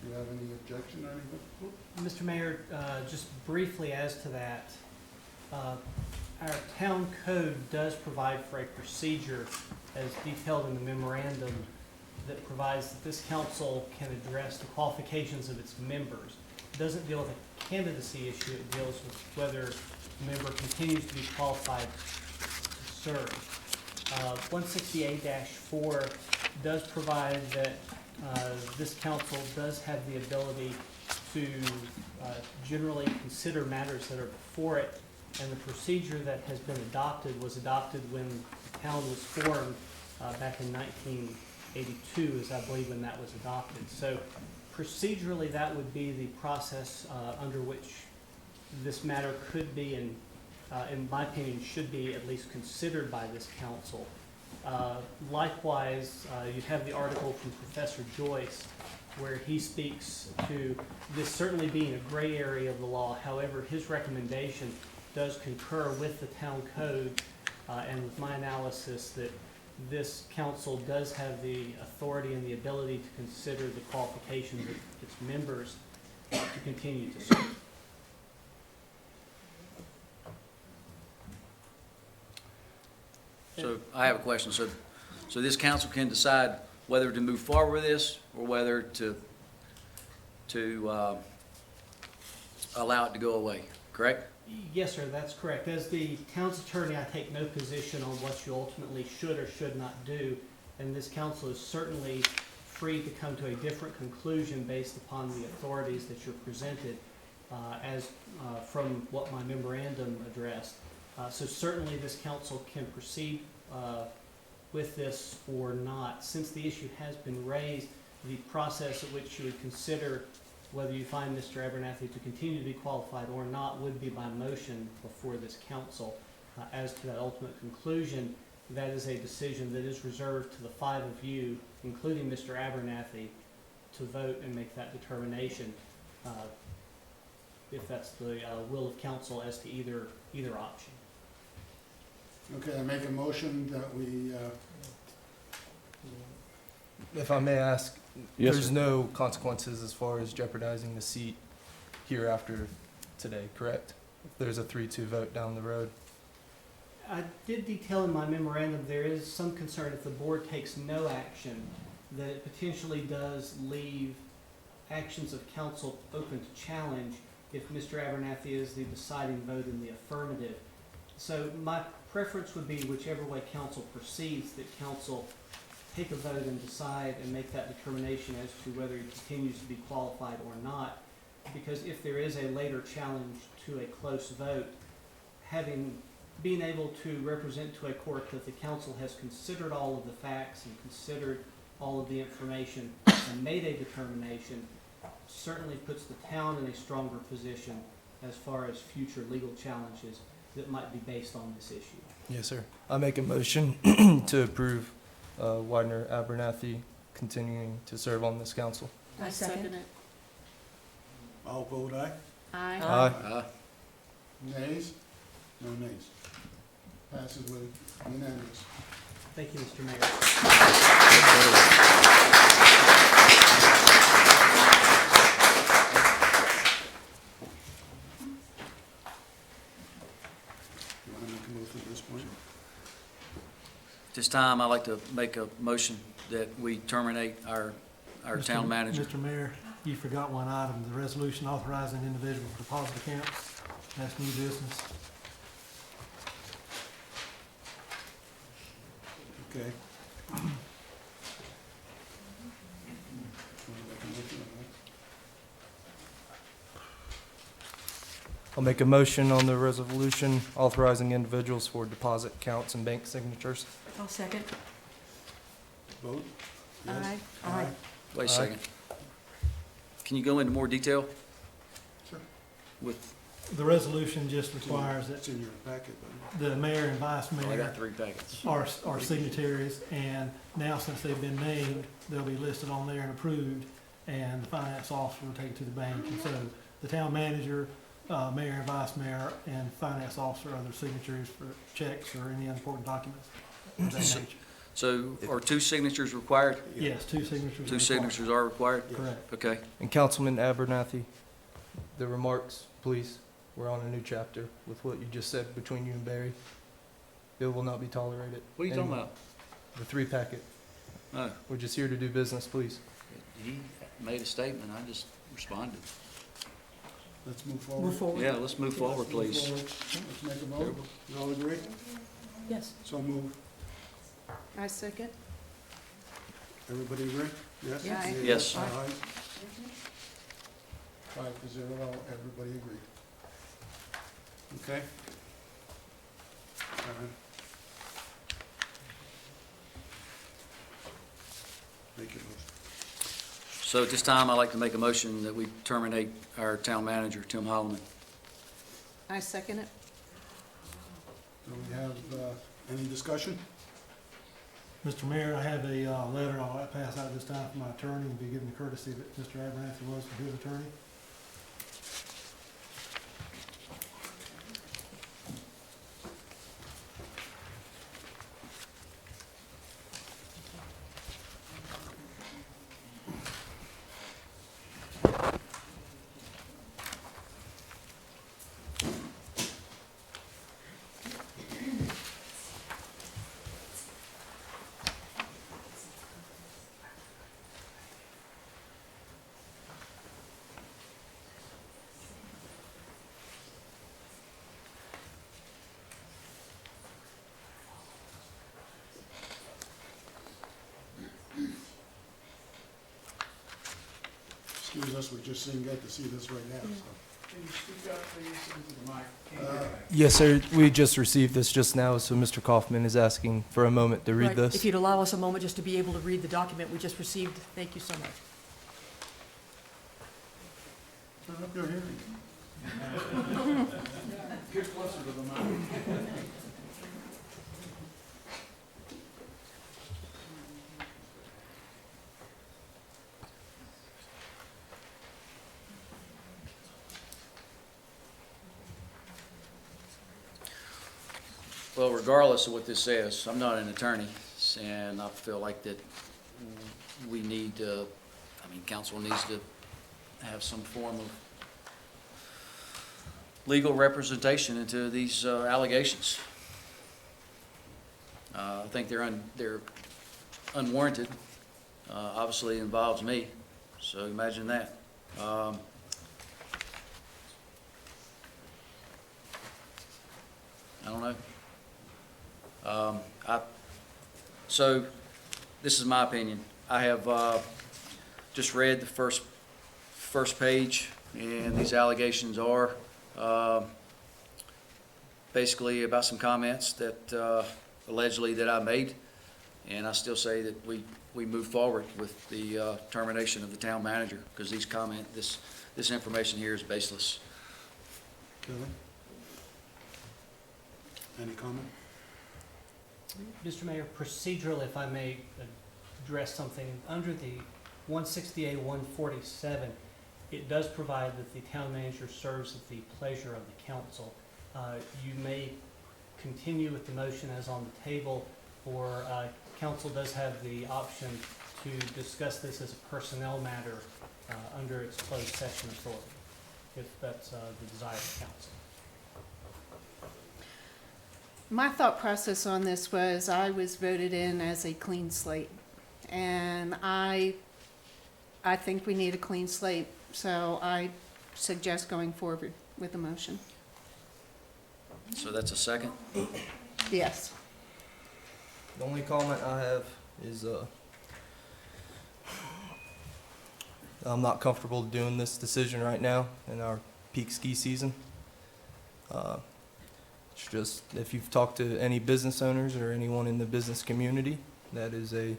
S16: Do you have any objection or anything?
S19: Mr. Mayor, just briefly as to that, our town code does provide for a procedure as detailed in the memorandum that provides that this council can address the qualifications of its members. It doesn't deal with a candidacy issue, it deals with whether a member continues to be qualified to serve. 168-4 does provide that this council does have the ability to generally consider matters that are before it, and the procedure that has been adopted was adopted when the town was formed back in 1982, is I believe when that was adopted. So procedurally, that would be the process under which this matter could be, and in my opinion, should be at least considered by this council. Likewise, you have the article from Professor Joyce where he speaks to this certainly being a gray area of the law. However, his recommendation does concur with the town code and with my analysis that this council does have the authority and the ability to consider the qualifications of its members to continue to serve.
S10: So I have a question. So this council can decide whether to move forward with this or whether to to allow it to go away, correct?
S19: Yes, sir, that's correct. As the town's attorney, I take no position on what you ultimately should or should not do, and this council is certainly free to come to a different conclusion based upon the authorities that you're presented from what my memorandum addressed. So certainly this council can proceed with this or not. Since the issue has been raised, the process at which you would consider whether you find Mr. Abernathy to continue to be qualified or not would be by motion before this council. As to that ultimate conclusion, that is a decision that is reserved to the 5 of you, including Mr. Abernathy, to vote and make that determination, if that's the will of council as to either option.
S16: Okay, I make a motion that we,
S15: If I may ask,
S7: Yes,
S15: there's
S7: sir.
S15: no consequences as far as jeopardizing the seat here after today, correct? If there's a 3-2 vote down the road.
S19: I did detail in my memorandum, there is some concern if the board takes no action, that it potentially does leave actions of council open to challenge if Mr. Abernathy is the deciding vote in the affirmative. So my preference would be whichever way council proceeds, that council take a vote and decide and make that determination as to whether he continues to be qualified or not. Because if there is a later challenge to a close vote, being able to represent to a court that the council has considered all of the facts and considered all of the information and made a determination certainly puts the town in a stronger position as far as future legal challenges that might be based on this issue.
S15: Yes, sir. I make a motion to approve Widener Abernathy continuing to serve on this council.
S14: I second it.
S16: I'll vote aye.
S14: Aye.
S15: Aye.
S16: Nays? No nays. Passes with unanimous.
S19: Thank you, Mr. Mayor.
S16: You want to make a motion at this point?
S10: This time, I'd like to make a motion that we terminate our town manager.
S2: Mr. Mayor, you forgot one item, the resolution authorizing individual deposit accounts. That's new business.
S16: Okay. Want to make a motion on that?
S15: I'll make a motion on the resolution authorizing individuals for deposit accounts and bank signatures.
S8: I'll second.
S16: Vote? Yes?
S14: Aye.
S8: Aye.
S10: Wait a second. Can you go into more detail
S16: Sure.
S10: with,
S2: The resolution just requires that
S16: It's in your packet, but
S2: the mayor and vice
S10: I
S2: mayor
S10: got 3 packets.
S2: are signatories, and now since they've been named, they'll be listed on there and approved, and the finance officer will take it to the bank. And so the town manager, mayor and vice mayor, and finance officer are their signatories for checks or any important documents of that nature.
S10: So are 2 signatures required?
S2: Yes, 2 signatures.
S10: 2
S2: are required.
S10: signatures are required?
S2: Correct.
S10: Okay.
S15: And Councilman Abernathy, the remarks, please. We're on a new chapter with what you just said between you and Barry. It will not be tolerated.
S10: What are you talking about?
S15: The 3 packet.
S10: Oh,
S15: We're just here to do business, please.
S10: he made a statement, I just responded.
S16: let's move forward.
S8: Move forward.
S10: Yeah, let's move forward,
S16: Let's move
S10: please.
S16: forward. Let's make a vote. You all agree?
S8: Yes.
S16: So move.
S14: I second.
S16: Everybody agree? Yes?
S14: Yes.
S10: Yes.
S16: Aye. 5-0, everybody agreed. Okay? Make your motion.
S10: So at this time, I'd like to make a motion that we terminate our town manager, Tim Holloman.
S14: I second it.
S16: Do we have any discussion?
S2: Mr. Mayor, I have a letter I'll pass out this time from my attorney and be given the courtesy that Mr. Abernathy was for his attorney.
S16: excuse us, we just didn't get to see this right now, so.
S6: Can you speak up, please, into the mic?
S15: Yes, sir. We just received this just now, so Mr. Kaufman is asking for a moment to read
S8: Right,
S15: this.
S8: If you'd allow us a moment just to be able to read the document we just received, thank you so much.
S16: Turn up your hearing. Get closer to the mic.
S10: Well, regardless of what this says, I'm not an attorney, and I feel like that we need to, council needs to have some form of legal representation into these allegations. I think they're unwarranted. Obviously, it involves me, so imagine that. I don't know. So this is my opinion. I have just read the first page, and these allegations are basically about some comments that allegedly that I made, and I still say that we move forward with the termination of the town manager, because this information here is baseless.
S16: Billy? Any comment?
S19: Mr. Mayor, procedural, if I may address something, under the 168-147, it does provide that the town manager serves at the pleasure of the council. You may continue with the motion as on the table, or council does have the option to discuss this as a personnel matter under its closed session authority, if that's the desire of the council.
S14: My thought process on this was I was voted in as a clean slate. And I think we need a clean slate, so I suggest going forward with the motion.
S10: So that's a second?
S14: Yes.
S15: The only comment I have is I'm not comfortable doing this decision right now in our peak ski season. It's just, if you've talked to any business owners or anyone in the business community, that is a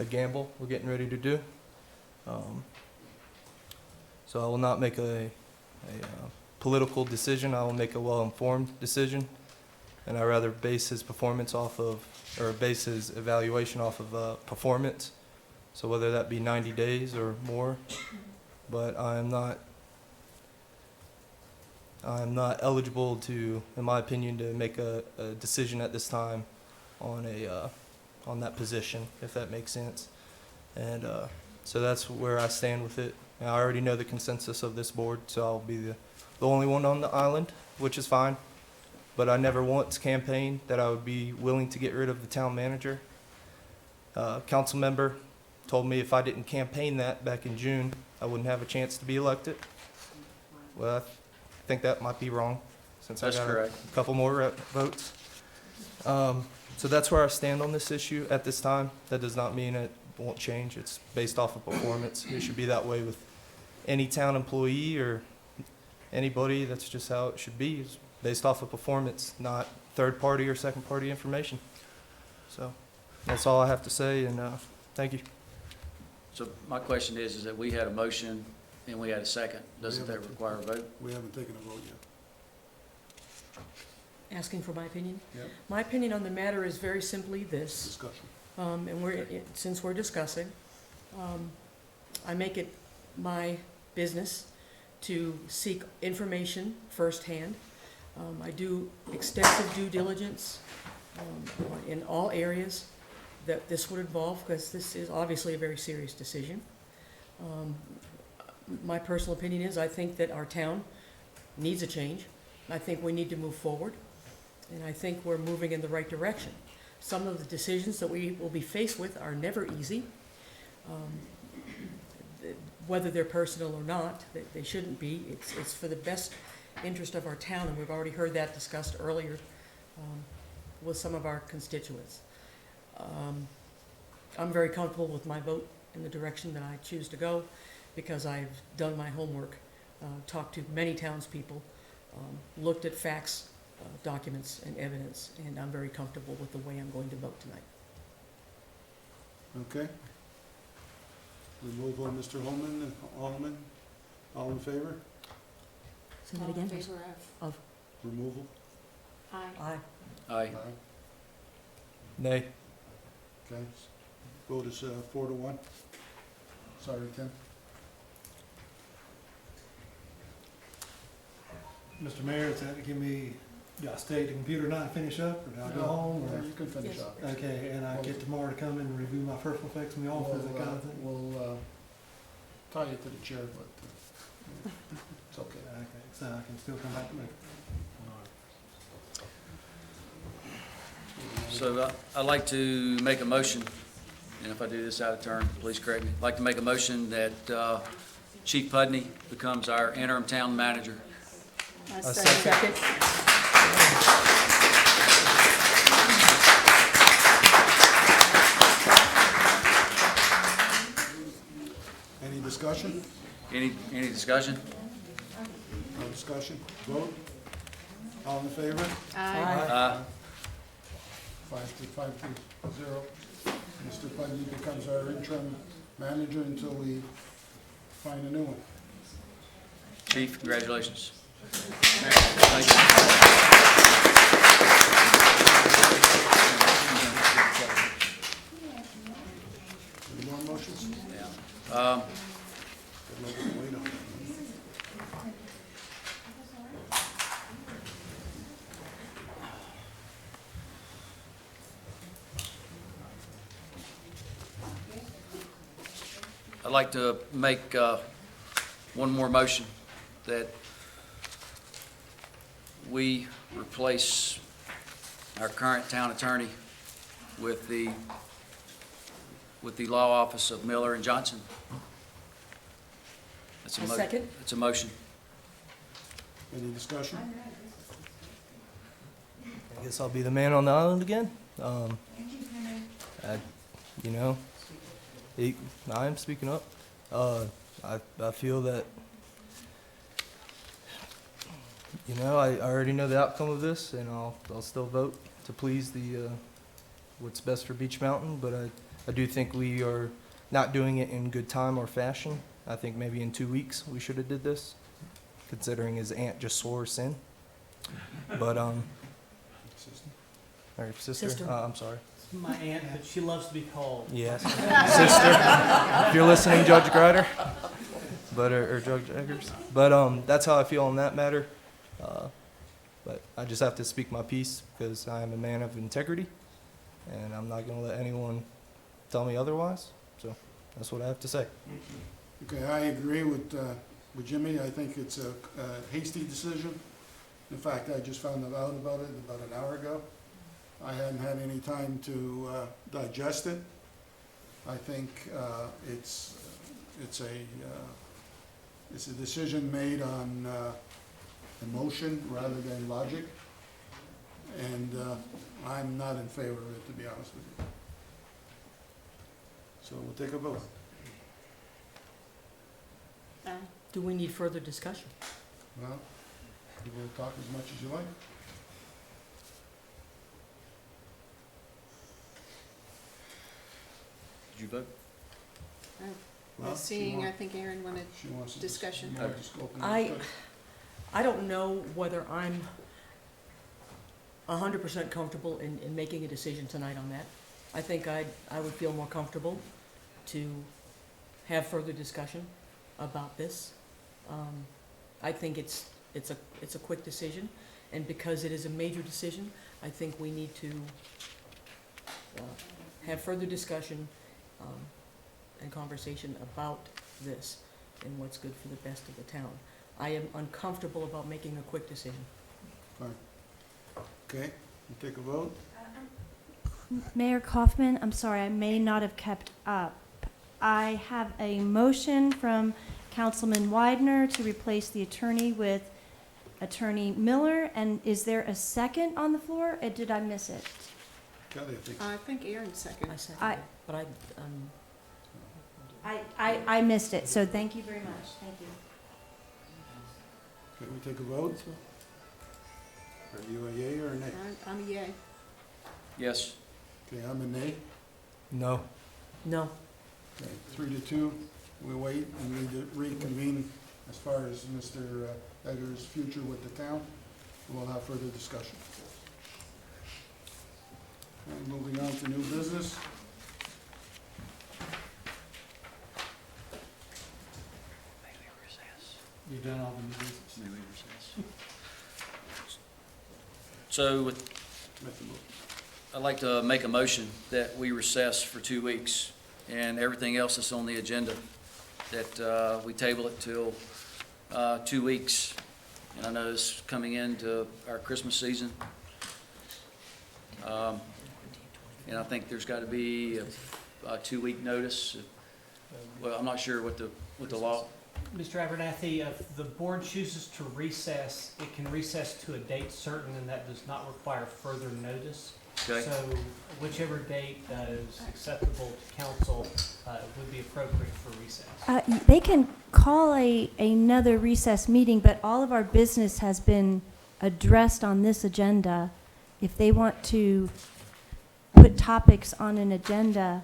S15: gamble we're getting ready to do. So I will not make a political decision. I will make a well-informed decision, and I rather base his performance off of, or base his evaluation off of performance. So whether that be 90 days or more, but I'm not eligible to, in my opinion, to make a decision at this time on that position, if that makes sense. And so that's where I stand with it. And I already know the consensus of this board, so I'll be the only one on the island, which is fine. But I never once campaigned that I would be willing to get rid of the town manager. Council member told me if I didn't campaign that back in June, I wouldn't have a chance to be elected. Well, I think that might be wrong, since I
S10: That's
S15: got
S10: correct.
S15: a couple more votes. So that's where I stand on this issue at this time. That does not mean it won't change. It's based off of performance. It should be that way with any town employee or anybody. That's just how it should be. It's based off of performance, not third-party or second-party information. So that's all I have to say, and thank you.
S10: So my question is that we had a motion and we had a second. Doesn't that require a vote?
S16: We haven't taken a vote yet.
S8: Asking for my opinion?
S16: Yep.
S8: My opinion on the matter is very simply this.
S16: Discussion.
S8: And since we're discussing, I make it my business to seek information firsthand. I do extensive due diligence in all areas that this would involve, because this is obviously a very serious decision. My personal opinion is I think that our town needs a change. I think we need to move forward, and I think we're moving in the right direction. Some of the decisions that we will be faced with are never easy. Whether they're personal or not, they shouldn't be. It's for the best interest of our town, and we've already heard that discussed earlier with some of our constituents. I'm very comfortable with my vote in the direction that I choose to go, because I've done my homework, talked to many townspeople, looked at facts, documents, and evidence, and I'm very comfortable with the way I'm going to vote tonight.
S16: Okay. We move on, Mr. Holman and Alderman. All in favor?
S8: Say that again?
S16: Removal?
S8: Aye.
S10: Aye.
S15: Nay.
S16: Okay. Vote is 4-1. Sorry, Tim.
S2: Mr. Mayor, does that give me, do I stay at the computer tonight and finish up, or do I go home?
S16: Yeah,
S2: Or?
S16: you can finish
S8: Yes.
S16: up.
S2: Okay, and I get tomorrow to come and review my personal effects and the office, that kind of thing?
S16: We'll tie you to the chair, but it's okay.
S2: Okay, so I can still come back to me.
S10: So I'd like to make a motion, and if I do this out of turn, please correct me. I'd like to make a motion that Chief Pudney becomes our interim town manager.
S14: I
S15: second.
S16: Any discussion?
S10: Any discussion?
S16: No discussion? Vote? All in favor?
S10: Aye.
S16: 5 to 0. Mr. Pudney becomes our interim manager until we find a new one.
S10: Chief, congratulations. Thank you.
S16: Any more motions?
S10: Yeah.
S16: Wait on it.
S10: I'd like to make one more motion that we replace our current town attorney with the law office of Miller and Johnson. That's
S8: I second.
S10: It's a motion.
S16: Any discussion?
S15: I guess I'll be the man on the island again. You know, I'm speaking up. I feel that, you know, I already know the outcome of this, and I'll still vote to please the what's best for Beach Mountain. But I do think we are not doing it in good time or fashion. I think maybe in 2 weeks we should have did this, considering his aunt just swore sin. But or sister.
S8: Sister.
S15: I'm sorry.
S19: My aunt, but she loves to be called.
S15: Yes, sister. If you're listening, Judge Gryder, but or Judge Eggers. But that's how I feel on that matter. But I just have to speak my piece because I am a man of integrity, and I'm not going to let anyone tell me otherwise. So that's what I have to say.
S16: Okay, I agree with Jimmy. I think it's a hasty decision. In fact, I just found out about it about an hour ago. I hadn't had any time to digest it. I think it's a decision made on emotion rather than logic, and I'm not in favor of it, to be honest with you. So we'll take a vote.
S8: Do we need further discussion?
S16: Well, you will talk as much as you like.
S10: Did you vote?
S16: Well,
S14: I think Aaron wanted
S16: she wants to
S14: discussion.
S16: just open the
S8: I
S16: discussion.
S8: don't know whether I'm 100% comfortable in making a decision tonight on that. I think I would feel more comfortable to have further discussion about this. I think it's a quick decision, and because it is a major decision, I think we need to have further discussion and conversation about this and what's good for the best of the town. I am uncomfortable about making a quick decision.
S16: Fine. Okay, we'll take a vote.
S17: Mayor Kaufman, I'm sorry, I may not have kept up. I have a motion from Councilman Widener to replace the attorney with Attorney Miller, and is there a second on the floor, or did I miss it?
S16: Kelly, I think.
S14: I think Aaron seconded.
S8: I second it, but
S17: I missed it, so thank you very much. Thank you.
S16: Can we take a vote? Are you a yea or a nay?
S14: I'm a yay.
S10: Yes.
S16: Okay, I'm a nay.
S15: No.
S8: No.
S16: Okay, 3-2, we wait and we reconvene as far as Mr. Eggers' future with the town. We'll have further discussion. And moving on to new business.
S2: You done all the new business?
S10: So I'd like to make a motion that we recess for 2 weeks, and everything else that's on the agenda, that we table it till 2 weeks. And I know it's coming into our Christmas season. And I think there's got to be a 2-week notice. Well, I'm not sure what the law.
S19: Mr. Abernathy, if the board chooses to recess, it can recess to a date certain, and that does not require further notice.
S10: Okay.
S19: So whichever date is acceptable to council would be appropriate for recess.
S17: They can call another recess meeting, but all of our business has been addressed on this agenda. If they want to put topics on an agenda,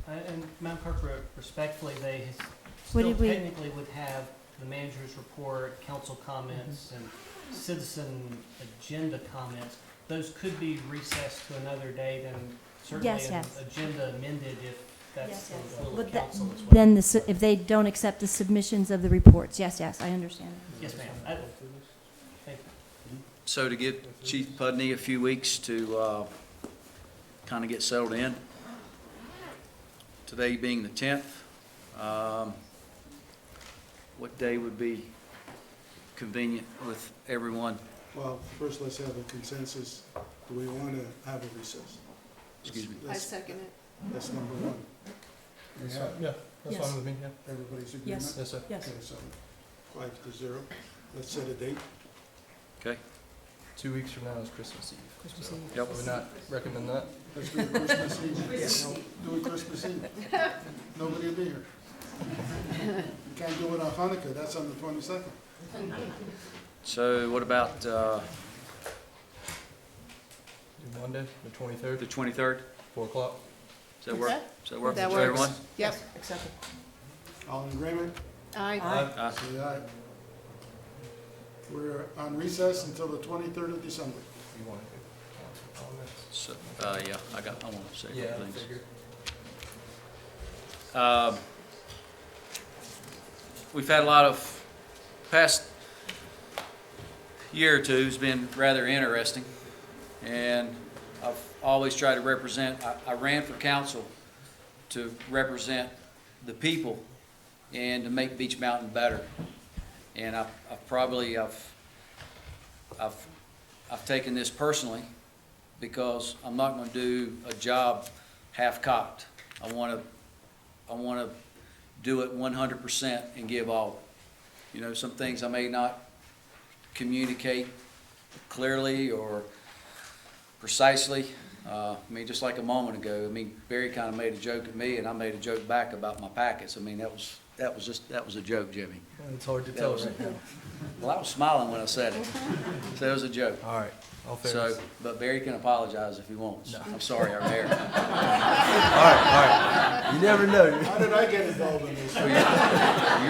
S19: And Madam Clerk, respectfully, they
S17: What
S19: still
S17: did we-
S19: technically would have the manager's report, council comments, and citizen agenda comments. Those could be recessed to another date, and certainly
S17: Yes,
S19: an
S17: yes.
S19: agenda amended if that's
S17: Yes,
S19: the
S17: yes.
S19: will
S17: But
S19: of
S17: that-
S19: council as well.
S17: then if they don't accept the submissions of the reports, yes, I understand.
S19: Yes, ma'am. Thank you.
S10: So to give Chief Pudney a few weeks to kind of get settled in, today being the 10th, what day would be convenient with everyone?
S16: Well, first let's have a consensus. Do we want to have a recess?
S10: Excuse me.
S14: I second it.
S16: That's number one. We have
S15: Yeah, that's
S8: Yes.
S15: fine with me, yeah.
S16: everybody's agreement?
S8: Yes.
S15: Yes, sir.
S8: Yes.
S16: Okay, so 5-0. Let's set a date.
S10: Okay?
S15: 2 weeks from now is Christmas Eve.
S8: Christmas
S15: so
S8: Eve.
S10: Yep.
S15: I would not recommend that.
S16: Let's do it Christmas Eve. Do it Christmas Eve. Nobody will be here. You can't do it on Hanukkah, that's on the 22nd.
S10: So what about
S15: Do Monday, the 23rd,
S10: the 23rd?
S15: 4 o'clock.
S10: Does that work?
S14: Okay.
S10: Does that work
S14: That
S10: for
S14: works.
S10: everyone?
S14: Yep.
S8: Accepted.
S16: All in agreement?
S14: Aye.
S10: Aye.
S16: Say aye. We're on recess until the 23rd of December.
S15: You want to do council comments?
S10: So, yeah, I want to say a
S15: Yeah,
S10: couple
S15: I
S10: things.
S15: figured.
S10: We've had a lot of, past year or two has been rather interesting, and I've always tried to represent, I ran for council to represent the people and to make Beach Mountain better. And I've taken this personally because I'm not going to do a job half-cocked. I want to do it 100% and give all. You know, some things I may not communicate clearly or precisely. I mean, just like a moment ago, I mean, Barry kind of made a joke at me and I made a joke back about my packets. I mean, that was a joke, Jimmy.
S15: It's hard to
S10: That
S15: tell
S10: was-
S15: right now.
S10: Well, I was smiling when I said it, so it was a joke.
S15: All right, all fair.
S10: So, but Barry can apologize if he wants. I'm sorry, our mayor.
S15: All right. You never know.
S16: How did I get involved in this?
S10: You're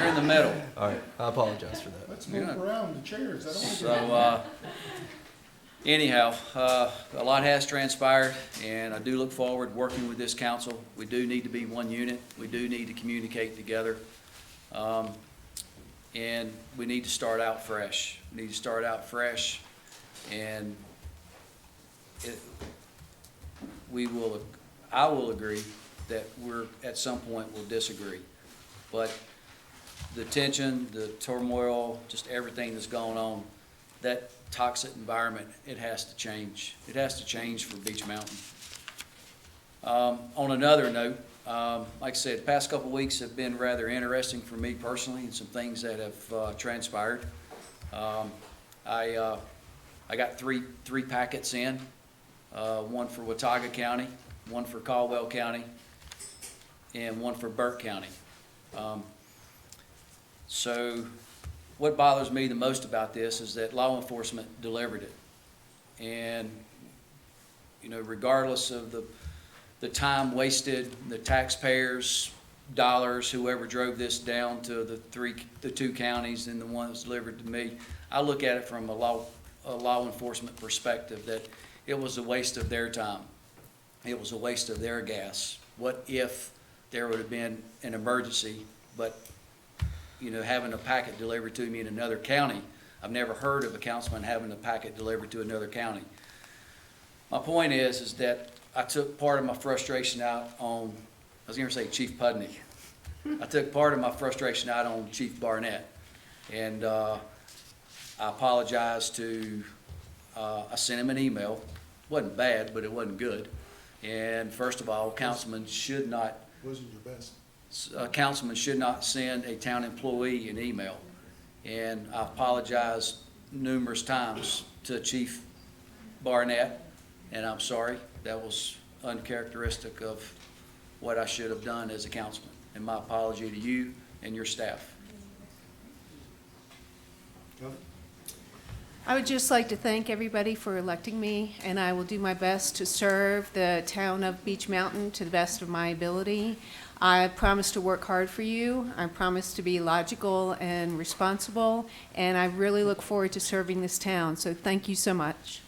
S10: in the middle.
S15: All right, I apologize for that.
S16: Let's move around the chairs. I don't want to
S10: So, anyhow, a lot has transpired, and I do look forward to working with this council. We do need to be one unit. We do need to communicate together. And we need to start out fresh. We need to start out fresh, and I will agree that at some point, we'll disagree. But the tension, the turmoil, just everything that's going on, that toxic environment, it has to change. It has to change for Beach Mountain. On another note, like I said, the past couple of weeks have been rather interesting for me personally, and some things that have transpired. I got three packets in, one for Watauga County, one for Caldwell County, and one for Burke County. So what bothers me the most about this is that law enforcement delivered it. And, you know, regardless of the time wasted, the taxpayers' dollars, whoever drove this down to the two counties and the one that's delivered to me, I look at it from a law enforcement perspective, that it was a waste of their time. It was a waste of their gas. What if there would have been an emergency, but, you know, having a packet delivered to me in another county? I've never heard of a councilman having a packet delivered to another county. My point is that I took part of my frustration out on, I was going to say Chief Pudney. I took part of my frustration out on Chief Barnett. And I apologize to, I sent him an email. It wasn't bad, but it wasn't good. And first of all, councilman should not,
S16: Wasn't your best.
S10: a councilman should not send a town employee an email. And I apologized numerous times to Chief Barnett, and I'm sorry. That was uncharacteristic of what I should have done as a councilman. And my apology to you and your staff.
S14: I would just like to thank everybody for electing me, and I will do my best to serve the town of Beech Mountain to the best of my ability. I promise to work hard for you. I promise to be logical and responsible, and I really look forward to serving this town. So thank you so much.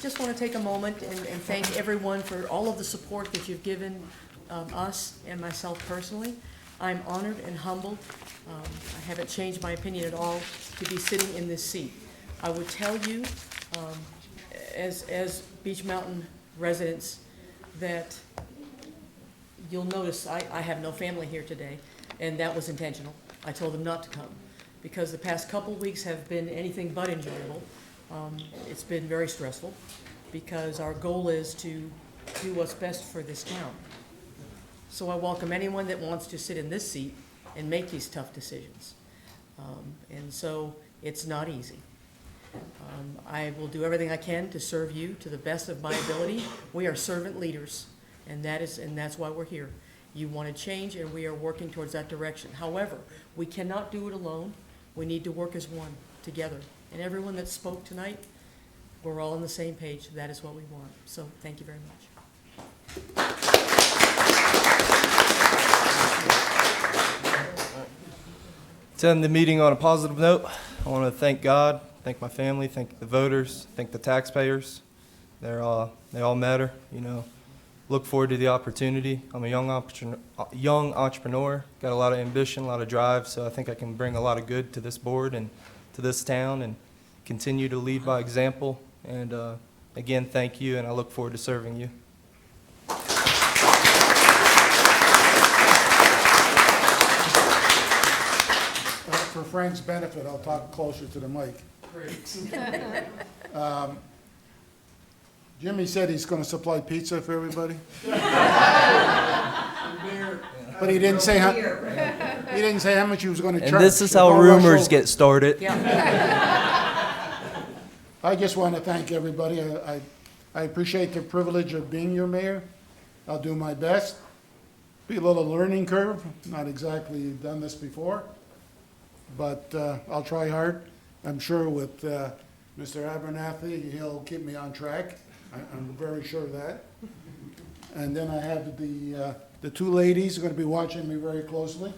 S8: Just want to take a moment and thank everyone for all of the support that you've given us and myself personally. I'm honored and humbled. I haven't changed my opinion at all to be sitting in this seat. I would tell you, as Beech Mountain residents, that you'll notice I have no family here today, and that was intentional. I told them not to come, because the past couple weeks have been anything but enjoyable. It's been very stressful, because our goal is to do what's best for this town. So I welcome anyone that wants to sit in this seat and make these tough decisions. And so it's not easy. I will do everything I can to serve you to the best of my ability. We are servant leaders, and that's why we're here. You want to change, and we are working towards that direction. However, we cannot do it alone. We need to work as one, together. And everyone that spoke tonight, we're all on the same page. That is what we want. So thank you very much.
S15: To end the meeting on a positive note, I want to thank God, thank my family, thank the voters, thank the taxpayers. They all matter, you know. Look forward to the opportunity. I'm a young entrepreneur, got a lot of ambition, a lot of drive, so I think I can bring a lot of good to this board and to this town and continue to lead by example. And again, thank you, and I look forward to serving you.
S16: For Frank's benefit, I'll talk closer to the mic. Jimmy said he's going to supply pizza for everybody. But he didn't say how much he was going to charge.
S15: And this is how rumors get started.
S16: I just want to thank everybody. I appreciate the privilege of being your mayor. I'll do my best. Be a little learning curve, not exactly done this before, but I'll try hard. I'm sure with Mr. Abernathy, he'll keep me on track. I'm very sure of that. And then I have the two ladies are going to be watching me very closely.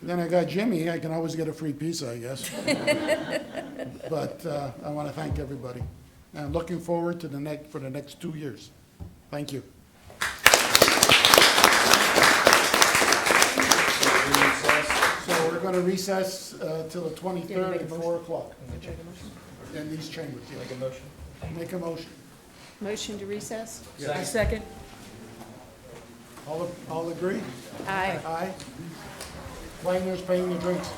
S16: Then I got Jimmy. I can always get a free pizza, I guess. But I want to thank everybody. And I'm looking forward to the next 2 years. Thank you. So we're going to recess till the 23rd at 4 o'clock. In these chambers. Yes. Make a motion. Make a motion.
S14: Motion to recess?
S8: I second.
S16: All agree?
S14: Aye.
S16: Aye. Wagner's paying the drinks.